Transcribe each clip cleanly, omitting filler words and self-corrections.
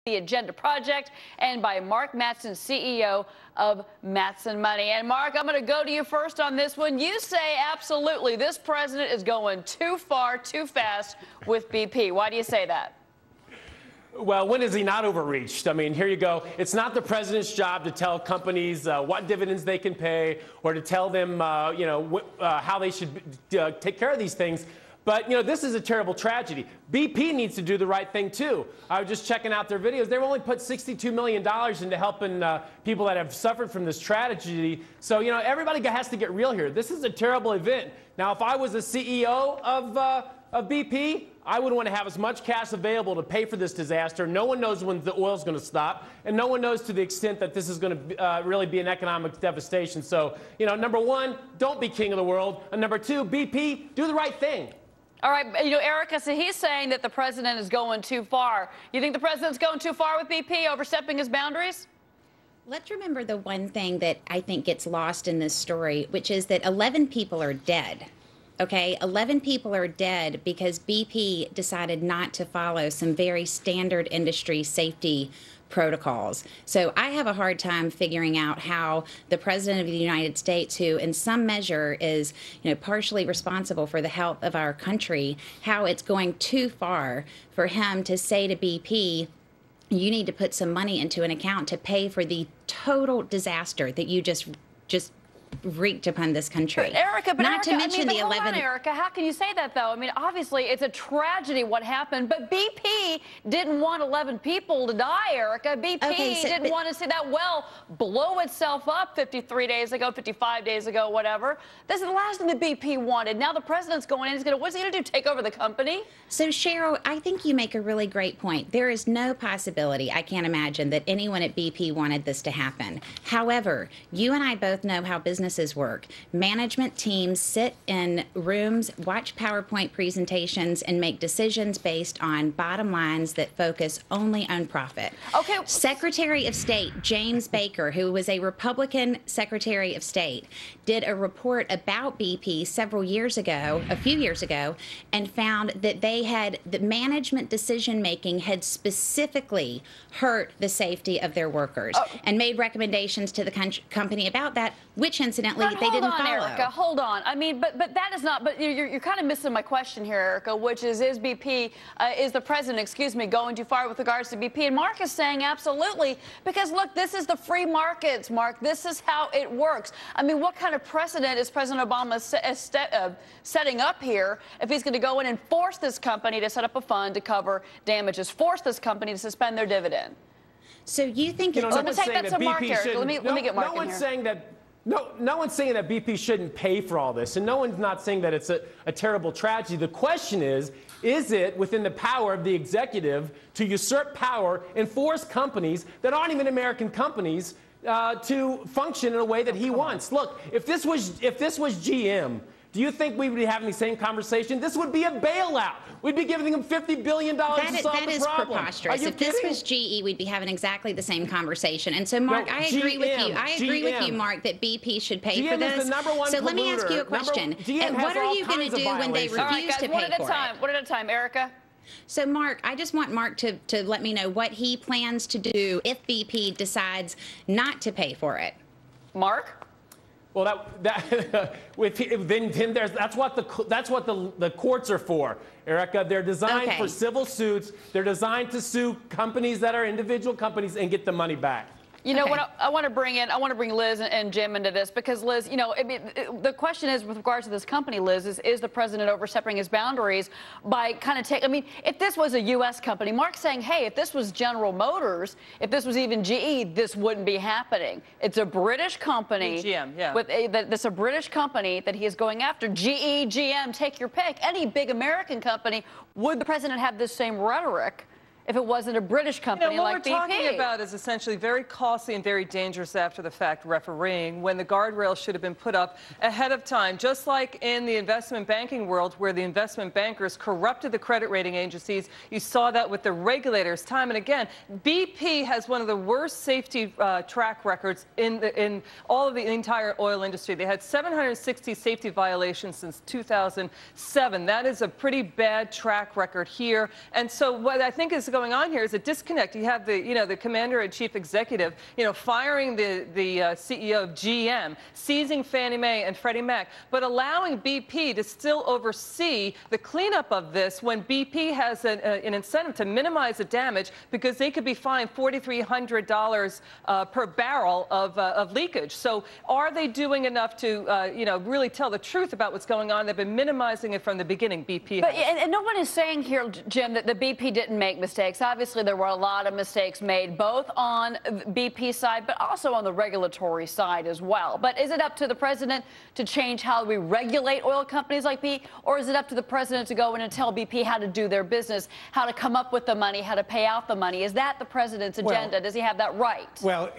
The Agenda Project, and by Mark Matson, CEO of Matson Money. And Mark, I'm going to go to you first on this one. You say absolutely this president is going too far, too fast with BP. Why do you say that? Well, when has he not overreached? I mean, here you go. It's not the president's job to tell companies what dividends they can pay or to tell them, how they should take care of these things. But, this is a terrible tragedy. BP needs to do the right thing, too. I was just checking out their videos. They've only put $62 million into helping people that have suffered from this tragedy. So, everybody has to get real here. This is a terrible event. Now, if I was the CEO of BP, I would want to have as much cash available to pay for this disaster. No one knows when the oil's going to stop, and no one knows to the extent that this is going to really be an economic devastation. So, number one, don't be king of the world. And number two, BP, do the right thing. All right, Erica, so he's saying that the president is going too far. You think the president's going too far with BP, overstepping his boundaries? Let's remember the one thing that I think gets lost in this story, which is that 11 people are dead. Okay, 11 people are dead because BP decided not to follow some very standard industry safety protocols. So I have a hard time figuring out how the president of the United States, who in some measure is, partially responsible for the health of our country, how it's going too far for him to say to BP, you need to put some money into an account to pay for the total disaster that you just wreaked upon this country. But Erica, not to mention the 11. Hold on, Erica, how can you say that though? I mean, obviously it's a tragedy what happened, but BP didn't want 11 people to die, Erica. BP didn't want to see that well blow itself up 53 days ago, 55 days ago, whatever. This is the last thing the BP wanted. Now the president's going in. What's he going to do? Take over the company? So Cheryl, I think you make a really great point. There is no possibility, I can't imagine, that anyone at BP wanted this to happen. However, you and I both know how businesses work. Management teams sit in rooms, watch PowerPoint presentations, and make decisions based on bottom lines that focus only on profit. Okay. Secretary of State James Baker, who was a Republican Secretary of State, did a report about BP a few years ago, and found that the management decision-making had specifically hurt the safety of their workers and made recommendations to the company about that, which incidentally they didn't follow. Erica, hold on. I mean, but that is not. But you're kind of missing my question here, Erica, which is BP, is the president, going too far with regards to BP? And Mark is saying absolutely, because look, this is the free markets, Mark. This is how it works. I mean, what kind of precedent is President Obama setting up here if he's going to go in and force this company to set up a fund to cover damages, force this company to suspend their dividend? So you think let me take that to Mark, Erica. Let me get Mark in here. No one's saying that BP shouldn't pay for all this, and no one's not saying that it's a terrible tragedy. The question is it within the power of the executive to usurp power and force companies that aren't even American companies to function in a way that he wants? Look, if this was GM, do you think we would be having the same conversation? This would be a bailout. We'd be giving them $50 billion to solve the problem. That is preposterous. If this was GE, we'd be having exactly the same conversation. And so, Mark, I agree with you. I agree with you, Mark, that BP should pay for this. Is the #1 so let me ask you a question. What are you going to do when they refuse to pay for it? One at a time, Erica. So, Mark, I just want Mark to let me know what he plans to do if BP decides not to pay for it. Mark? Well, that's what the courts are for, Erica. They're designed for civil suits. They're designed to sue companies that are individual companies and get the money back. You know what I want to bring Liz and Jim into this, because Liz, I mean, the question is with regards to this company, Liz, is the president overstepping his boundaries by kind of I mean, if this was a U.S. company, Mark's saying, hey, if this was General Motors, if this was even GE, this wouldn't be happening. It's a British company. GM, yeah. That's a British company that he is going after. GE, GM, take your pick. Any big American company, would the president have this same rhetoric if it wasn't a British company like BP? What we're talking about is essentially very costly and very dangerous after-the-fact refereeing when the guardrails should have been put up ahead of time, just like in the investment banking world where the investment bankers corrupted the credit rating agencies. You saw that with the regulators time and again. BP has one of the worst safety track records in all of the entire oil industry. They had 760 safety violations since 2007. That is a pretty bad track record here. And so what I think is going going on here is a disconnect. You have the commander and chief executive, firing the CEO of GM, seizing Fannie Mae and Freddie Mac, but allowing BP to still oversee the cleanup of this when BP has an incentive to minimize the damage because they could be fined $4,300 per barrel of leakage. So are they doing enough to, really tell the truth about what's going on? They've been minimizing it from the beginning, BP But, has. and no one is saying here, Jim, that the BP didn't make mistakes. Obviously, there were a lot of mistakes made, both on BP's side, but also on the regulatory side as well. But is it up to the president to change how we regulate oil companies like BP, or is it up to the president to go in and tell BP how to do their business, how to come up with the money, how to pay out the money? Is that the president's agenda? Well, does he have that right? Well,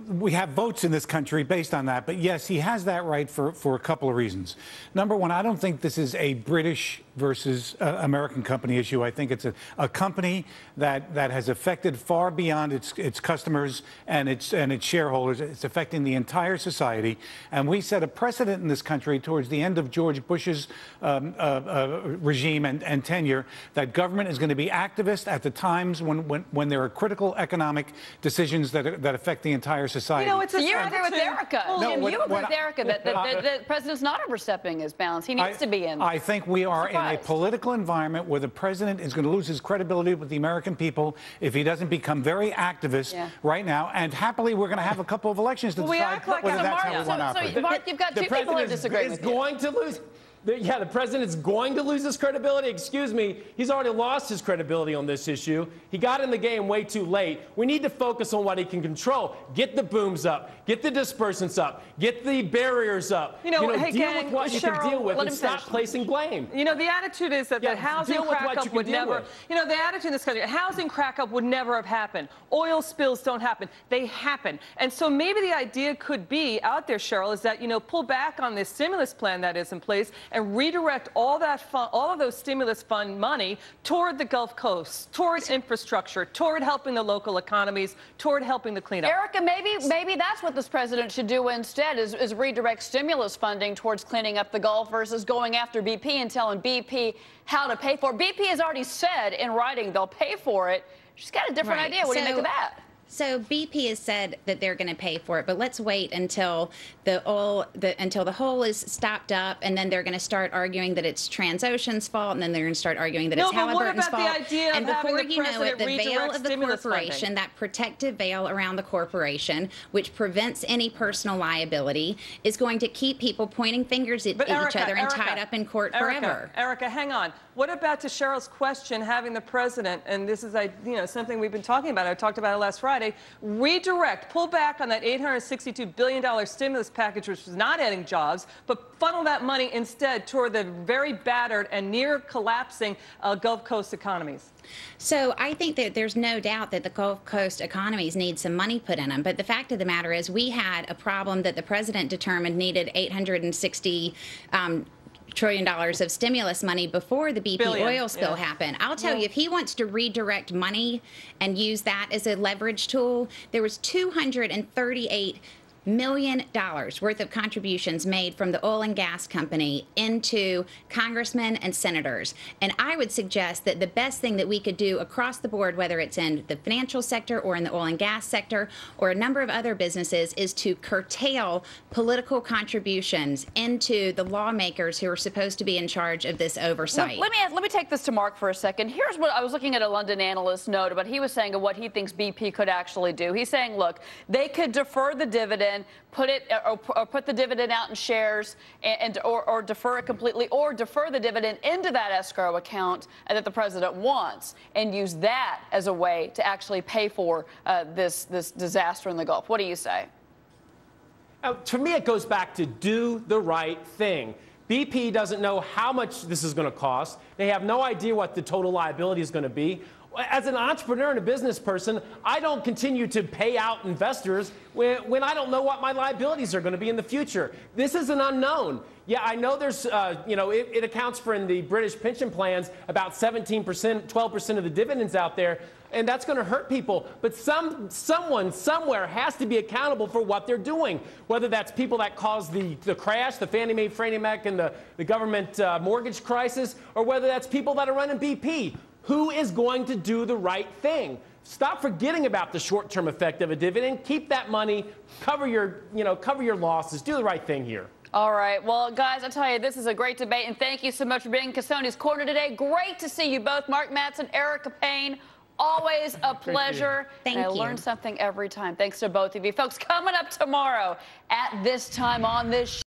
we have votes in this country based on that. But yes, he has that right for a couple of reasons. Number one, I don't think this is a British versus American company issue. I think it's a company that has affected far beyond its customers and its shareholders. It's affecting the entire society. And we set a precedent in this country towards the end of George Bush's regime and tenure that government is going to be activist at the times when there are critical economic decisions that affect the entire society. It's a you agree with Erica. Jim, you agree with Erica that the president's not overstepping his bounds. He needs to be in. I think we are in a political environment where the president is going to lose his credibility with the American people if he doesn't become very activist right now. And happily, we're going to have a couple of elections to decide whether that's how we want to operate. So, Mark, you've got two people who disagree with you. Going to lose. Yeah, the president's going to lose his credibility. Excuse me. He's already lost his credibility on this issue. He got in the game way too late. We need to focus on what he can control. Get the booms up. Get the dispersants up. Get the barriers up. Hey, deal gang, with what you can deal with and stop placing blame. The attitude is that the housing crack-up would never, the attitude in this country, housing crack-up would never have happened. Oil spills don't happen. They happen. And so maybe the idea could be out there, Cheryl, is that, pull back on this stimulus plan that is in place and redirect all of those stimulus fund money toward the Gulf Coast, toward infrastructure, toward helping the local economies, toward helping the cleanup. Erica, maybe that's what this president should do instead, is redirect stimulus funding towards cleaning up the Gulf versus going after BP and telling BP how to pay for it. BP has already said in writing they'll pay for it. She's got a different idea. What do you make of that? So BP has said that they're going to pay for it, but let's wait until the hole is stopped up, and then they're going to start arguing that it's Transocean's fault, and then they're going to start arguing that it's Halliburton's fault. And before you know it, the veil of the corporation, that protective veil around the corporation, which prevents any personal liability, is going to keep people pointing fingers at each other and tied up in court forever. Erica, hang on. What about, to Cheryl's question, having the president, and this is something we've been talking about, I talked about it last Friday, redirect, pull back on that $862 billion stimulus package, which was not adding jobs, but funnel that money instead toward the very battered and near collapsing Gulf Coast economies? So I think that there's no doubt that the Gulf Coast economies need some money put in them. But the fact of the matter is we had a problem that the president determined needed $860 trillion of stimulus money before the BP oil spill happened. I'll tell you, if he wants to redirect money and use that as a leverage tool, there was $238 million worth of contributions made from the oil and gas company into congressmen and senators. And I would suggest that the best thing that we could do across the board, whether it's in the financial sector or in the oil and gas sector or a number of other businesses, is to curtail political contributions into the lawmakers who are supposed to be in charge of this oversight. Let me take this to Mark for a second. Here's what I was looking at a London analyst note about. He was saying of what he thinks BP could actually do. He's saying, look, they could defer the dividend, put the dividend out in shares, or defer it completely, or defer the dividend into that escrow account that the president wants, and use that as a way to actually pay for this disaster in the Gulf. What do you say? To me, it goes back to do the right thing. BP doesn't know how much this is going to cost. They have no idea what the total liability is going to be. As an entrepreneur and a business person, I don't continue to pay out investors when I don't know what my liabilities are going to be in the future. This is an unknown. Yeah, I know there's, it accounts for in the British pension plans about 17%, 12% of the dividends out there, and that's going to hurt people. But someone somewhere has to be accountable for what they're doing, whether that's people that caused the crash, the Fannie Mae, Freddie Mac, and the government mortgage crisis, or whether that's people that are running BP. who is going to do the right thing. Stop forgetting about the short-term effect of a dividend. Keep that money, cover your losses, do the right thing here. All right. Well, guys, I tell you, this is a great debate, and thank you so much for being in Cassoni's Corner today. Great to see you both, Mark Madsen, Erica Payne. Always a pleasure. Thank you. I you. learn something every time. Thanks to both of you. Folks, coming up tomorrow at this time on this show.